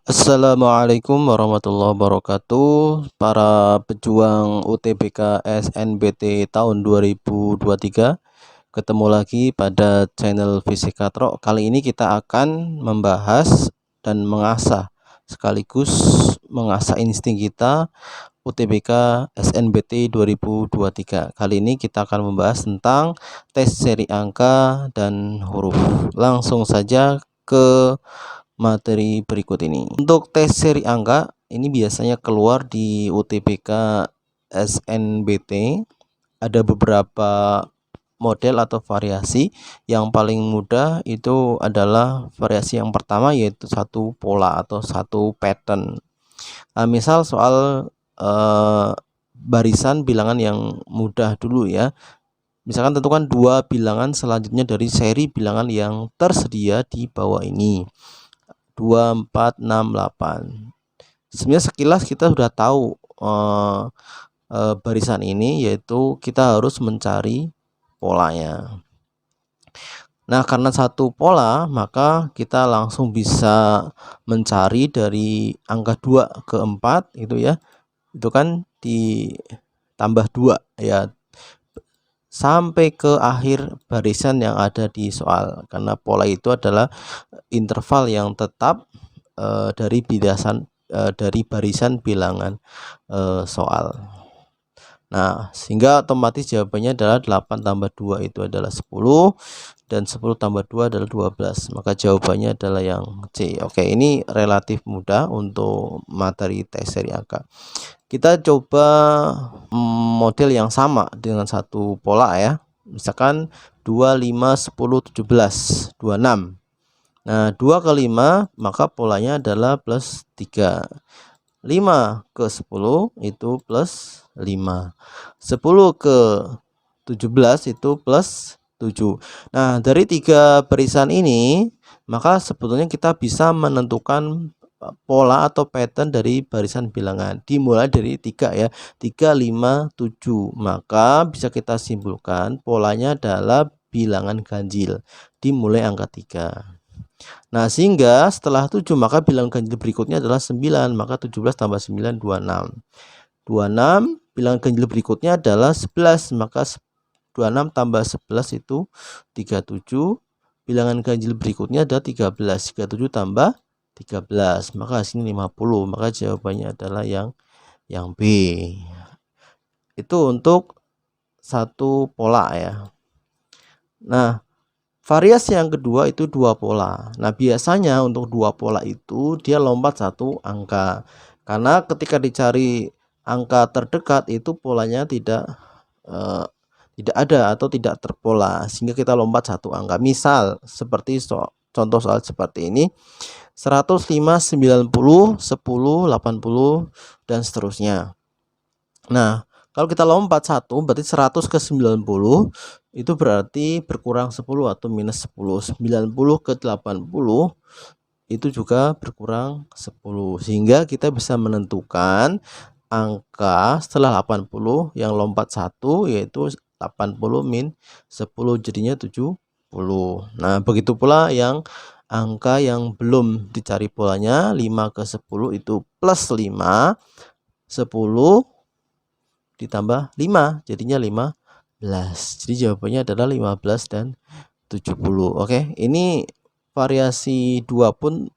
Assalamualaikum warahmatullahi wabarakatuh. Para pejuang UTBK SNBT tahun 2023, ketemu lagi pada channel Fisika Tro. Kali ini kita akan membahas dan mengasah sekaligus mengasah insting kita UTBK SNBT 2023. Kali ini kita akan membahas tentang tes seri angka dan huruf. Langsung saja ke materi berikut ini. Untuk tes seri angka ini biasanya keluar di UTBK SNBT. Ada beberapa model atau variasi. Yang paling mudah itu adalah variasi yang pertama, yaitu satu pola atau satu pattern. Misal soal barisan bilangan yang mudah dulu ya. Misalkan tentukan dua bilangan selanjutnya dari seri bilangan yang tersedia di bawah ini. 2, 4, 6, 8. Sebenarnya sekilas kita sudah tahu barisan ini, yaitu kita harus mencari polanya. Nah, karena satu pola, maka kita langsung bisa mencari dari angka 2 ke 4 itu ya. Itu kan ditambah 2 ya, sampai ke akhir barisan yang ada di soal. Karena pola itu adalah interval yang tetap dari barisan bilangan soal. Nah, sehingga otomatis jawabannya adalah 8 tambah 2 itu adalah 10, dan 10 tambah 2 adalah 12. Maka jawabannya adalah yang C. Oke, ini relatif mudah untuk materi tes seri angka. Kita coba model yang sama dengan satu pola ya. Misalkan 2, 5, 10, 17, 26. Nah, 2 ke 5 maka polanya adalah plus 3. 5 ke 10 itu plus 5. 10 ke 17 itu plus 7. Nah, dari 3 barisan ini, maka sebetulnya kita bisa menentukan pola atau pattern dari barisan bilangan. Dimulai dari 3 ya. 3, 5, 7. Maka bisa kita simpulkan polanya adalah bilangan ganjil. Dimulai angka 3. Nah, sehingga setelah 7 maka bilangan ganjil berikutnya adalah 9, maka 17 tambah 9 26. 26, bilangan ganjil berikutnya adalah 11, maka 26 tambah 11 itu 37. Bilangan ganjil berikutnya adalah 13, 37 tambah 13, maka hasilnya 50. Maka jawabannya adalah yang B. Itu untuk satu pola ya. Nah, variasi yang kedua itu dua pola. Nah, biasanya untuk dua pola itu dia lompat satu angka. Karena ketika dicari angka terdekat itu polanya tidak ada atau tidak terpola, sehingga kita lompat satu angka. Misal seperti contoh soal seperti ini. 105, 90, 10, 80 dan seterusnya. Nah, kalau kita lompat satu berarti 100 ke 90 itu berarti berkurang 10 atau minus 10. 90 ke 80 itu juga berkurang 10, sehingga kita bisa menentukan angka setelah 80 yang lompat 1, yaitu 80 min 10 jadinya 70. Nah, begitu pula yang angka yang belum dicari polanya, 5 ke 10 itu plus 5, 10 ditambah 5 jadinya 15. Jadi jawabannya adalah 15 dan 70. Oke, ini variasi 2 pun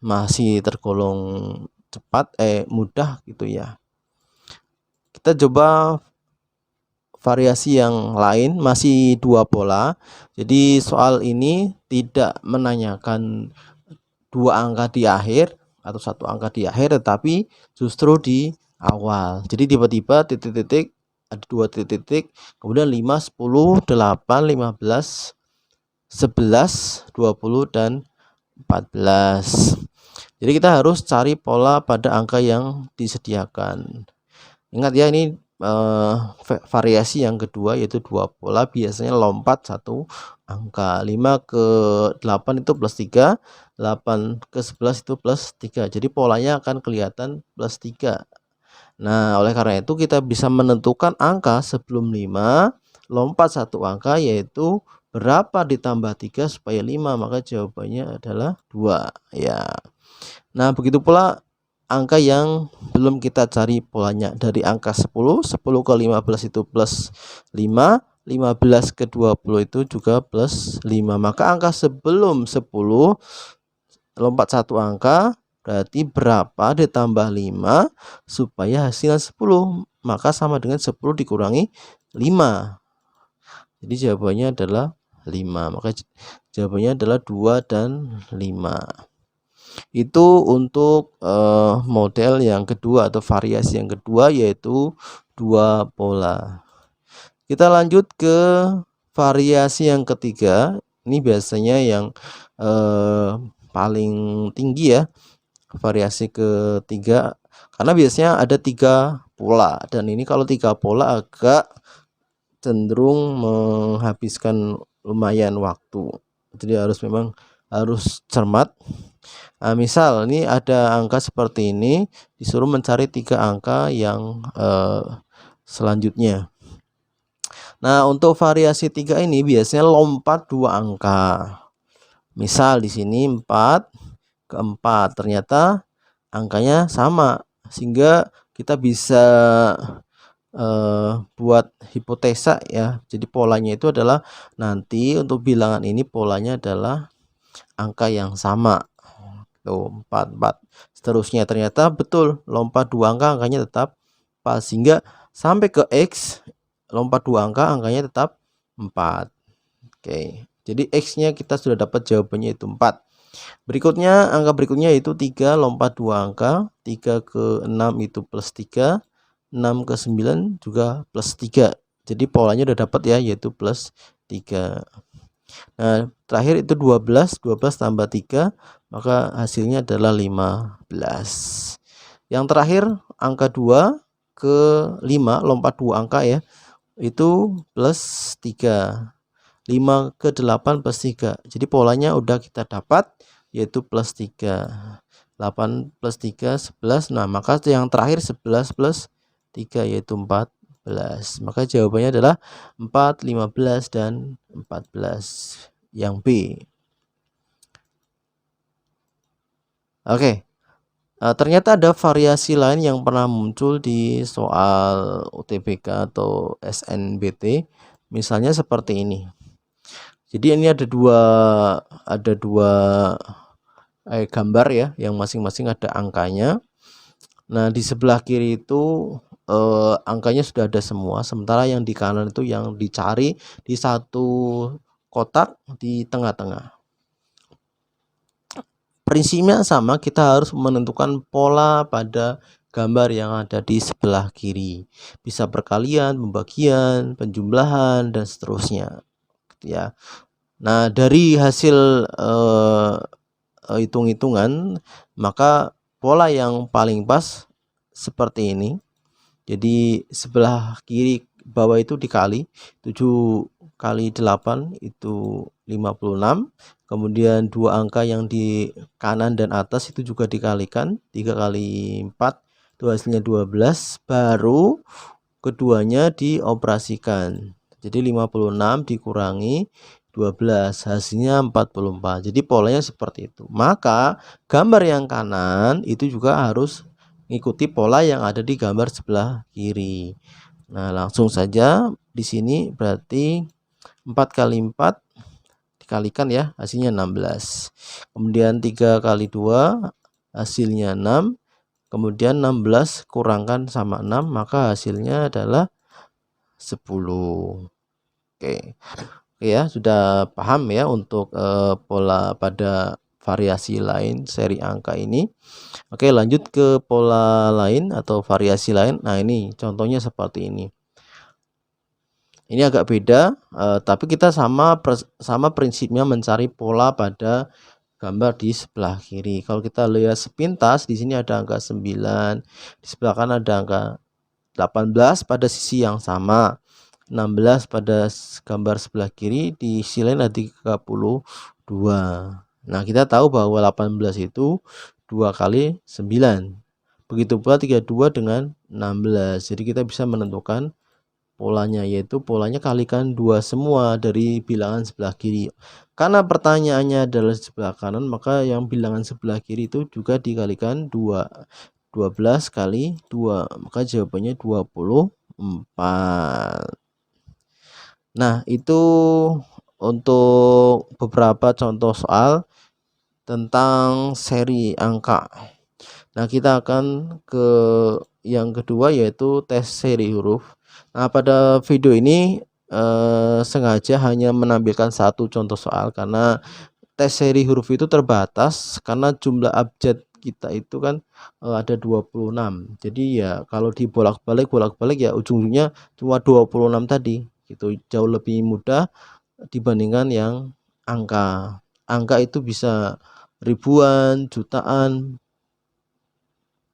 masih tergolong cepat mudah gitu ya. Kita coba variasi yang lain, masih 2 pola. Jadi soal ini tidak menanyakan 2 angka di akhir atau 1 angka di akhir, tetapi justru di awal. Jadi tiba-tiba titik-titik, ada 2 titik, kemudian 5, 10, 8, 15, 11, 20 dan 14. Jadi kita harus cari pola pada angka yang disediakan. Ingat ya, ini variasi yang kedua, yaitu 2 pola, biasanya lompat satu angka. 5 ke 8 itu plus 3, 8 ke 11 itu plus 3. Jadi polanya akan kelihatan plus 3. Nah, oleh karena itu kita bisa menentukan angka sebelum 5 lompat satu angka, yaitu berapa ditambah 3 supaya 5, maka jawabannya adalah 2 ya. Nah, begitu pula angka yang belum kita cari polanya. Dari angka 10 ke 15 itu plus 5, 15 ke 20 itu juga plus 5. Maka angka sebelum 10 lompat satu angka, berarti berapa ditambah 5 supaya hasilnya 10, maka sama dengan 10 dikurangi 5. Jadi jawabannya adalah 5. Maka jawabannya adalah 2 dan 5. Itu untuk model yang kedua atau variasi yang kedua, yaitu dua pola. Kita lanjut ke variasi yang ketiga. Ini biasanya yang paling tinggi ya, variasi ketiga, karena biasanya ada 3 pola, dan ini kalau 3 pola agak cenderung menghabiskan lumayan waktu, jadi memang harus cermat. Misal ini ada angka seperti ini, disuruh mencari 3 angka yang selanjutnya. Nah, untuk variasi 3 ini biasanya lompat 2 angka. Misal di sini 4 ke 4, ternyata angkanya sama, sehingga kita bisa buat hipotesa ya. Jadi polanya itu adalah nanti untuk bilangan ini polanya adalah angka yang sama. Tuh 4 4. Seterusnya ternyata betul, lompat 2 angka angkanya tetap pas, sehingga sampai ke X lompat 2 angka angkanya tetap 4. Oke. Jadi X-nya kita sudah dapat jawabannya itu 4. Berikutnya, angka berikutnya itu 3 lompat 2 angka, 3 ke 6 itu plus 3, 6 ke 9 juga plus 3. Jadi polanya udah dapat ya, yaitu plus 3. Nah, terakhir itu 12 tambah 3, maka hasilnya adalah 15. Yang terakhir angka 2 ke 5 lompat 2 angka ya, itu plus 3. 5 ke 8 plus 3. Jadi polanya udah kita dapat, yaitu plus 3. 8 plus 3 11. Nah, maka yang terakhir 11 plus 3 yaitu 14. Maka jawabannya adalah 4, 15 dan 14 yang B. Oke. Ternyata ada variasi lain yang pernah muncul di soal UTBK atau SNBT. Misalnya seperti ini. Jadi ini ada dua gambar ya, yang masing-masing ada angkanya. Nah, di sebelah kiri itu angkanya sudah ada semua, sementara yang di kanan itu yang dicari di satu kotak di tengah-tengah. Prinsipnya sama, kita harus menentukan pola pada gambar yang ada di sebelah kiri. Bisa perkalian, pembagian, penjumlahan, dan seterusnya ya. Nah, dari hasil hitung-hitungan, maka pola yang paling pas seperti ini. Jadi sebelah kiri bawah itu dikali 7 kali 8 itu 56. Kemudian dua angka yang di kanan dan atas itu juga dikalikan 3 kali 4 itu hasilnya 12, baru keduanya dioperasikan. Jadi 56 dikurangi 12 hasilnya 44. Jadi polanya seperti itu. Maka gambar yang kanan itu juga harus mengikuti pola yang ada di gambar sebelah kiri. Nah, langsung saja di sini berarti 4 kali 4 dikalikan ya, hasilnya 16. Kemudian 3 kali 2 hasilnya 6. Kemudian 16 kurangkan sama 6, maka hasilnya adalah 10. Oke. Oke ya, sudah paham ya untuk pola pada variasi lain seri angka ini. Oke, lanjut ke pola lain atau variasi lain. Nah, ini contohnya seperti ini. Ini agak beda, tapi kita sama prinsipnya mencari pola pada gambar di sebelah kiri. Kalau kita lihat sepintas, di sini ada angka 9, di sebelah kanan ada angka 18 pada sisi yang sama, 16 pada gambar sebelah kiri, di sisi lain ada 32. Nah, kita tahu bahwa 18 itu 2 kali 9. Begitu pula 32 dengan 16. Jadi kita bisa menentukan polanya, yaitu polanya kalikan 2 semua dari bilangan sebelah kiri. Karena pertanyaannya adalah sebelah kanan, maka yang bilangan sebelah kiri itu juga dikalikan 2. 12 kali 2, maka jawabannya 24. Nah, itu untuk beberapa contoh soal tentang seri angka. Nah, kita akan ke yang kedua, yaitu tes seri huruf. Nah, pada video ini sengaja hanya menampilkan satu contoh soal karena tes seri huruf itu terbatas karena jumlah abjad kita itu kan ada 26. Jadi ya kalau dibolak-balik ya ujung-ujungnya cuma 26 tadi gitu. Jauh lebih mudah dibandingkan yang angka. Angka itu bisa ribuan, jutaan,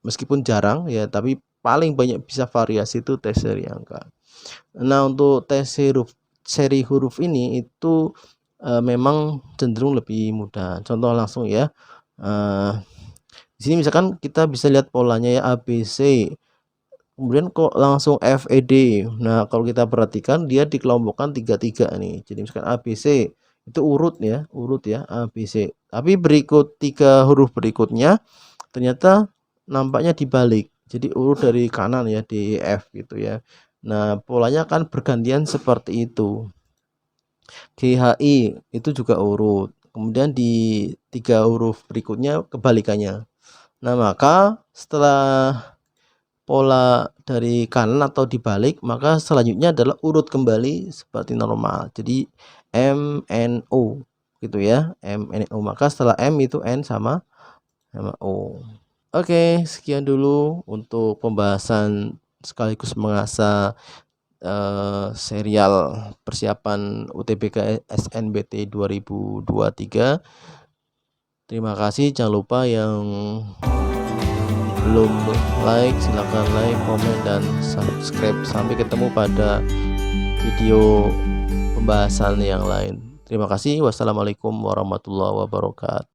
meskipun jarang ya, tapi paling banyak bisa variasi itu tes seri angka. Nah, untuk tes seri huruf ini itu memang cenderung lebih mudah. Contoh langsung ya. Di sini misalkan kita bisa lihat polanya ya, A B C. Kemudian kok langsung F E D. Nah, kalau kita perhatikan dia dikelompokkan 3 nih. Jadi misalkan A B C itu urut ya A B C. Tapi berikut 3 huruf berikutnya ternyata nampaknya dibalik. Jadi urut dari kanan ya, D E F gitu ya. Nah, polanya kan bergantian seperti itu. G H I itu juga urut. Kemudian di 3 huruf berikutnya kebalikannya. Nah, maka setelah pola dari kanan atau dibalik, maka selanjutnya adalah urut kembali seperti normal. Jadi M N O gitu ya. M N O. Maka setelah M itu N sama O. Oke, sekian dulu untuk pembahasan sekaligus mengasah serial persiapan UTBK SNBT 2023. Terima kasih. Jangan lupa yang belum like, silahkan like, komen, dan subscribe. Sampai ketemu pada video pembahasan yang lain. Terima kasih. Wassalamualaikum warahmatullahi wabarakatuh.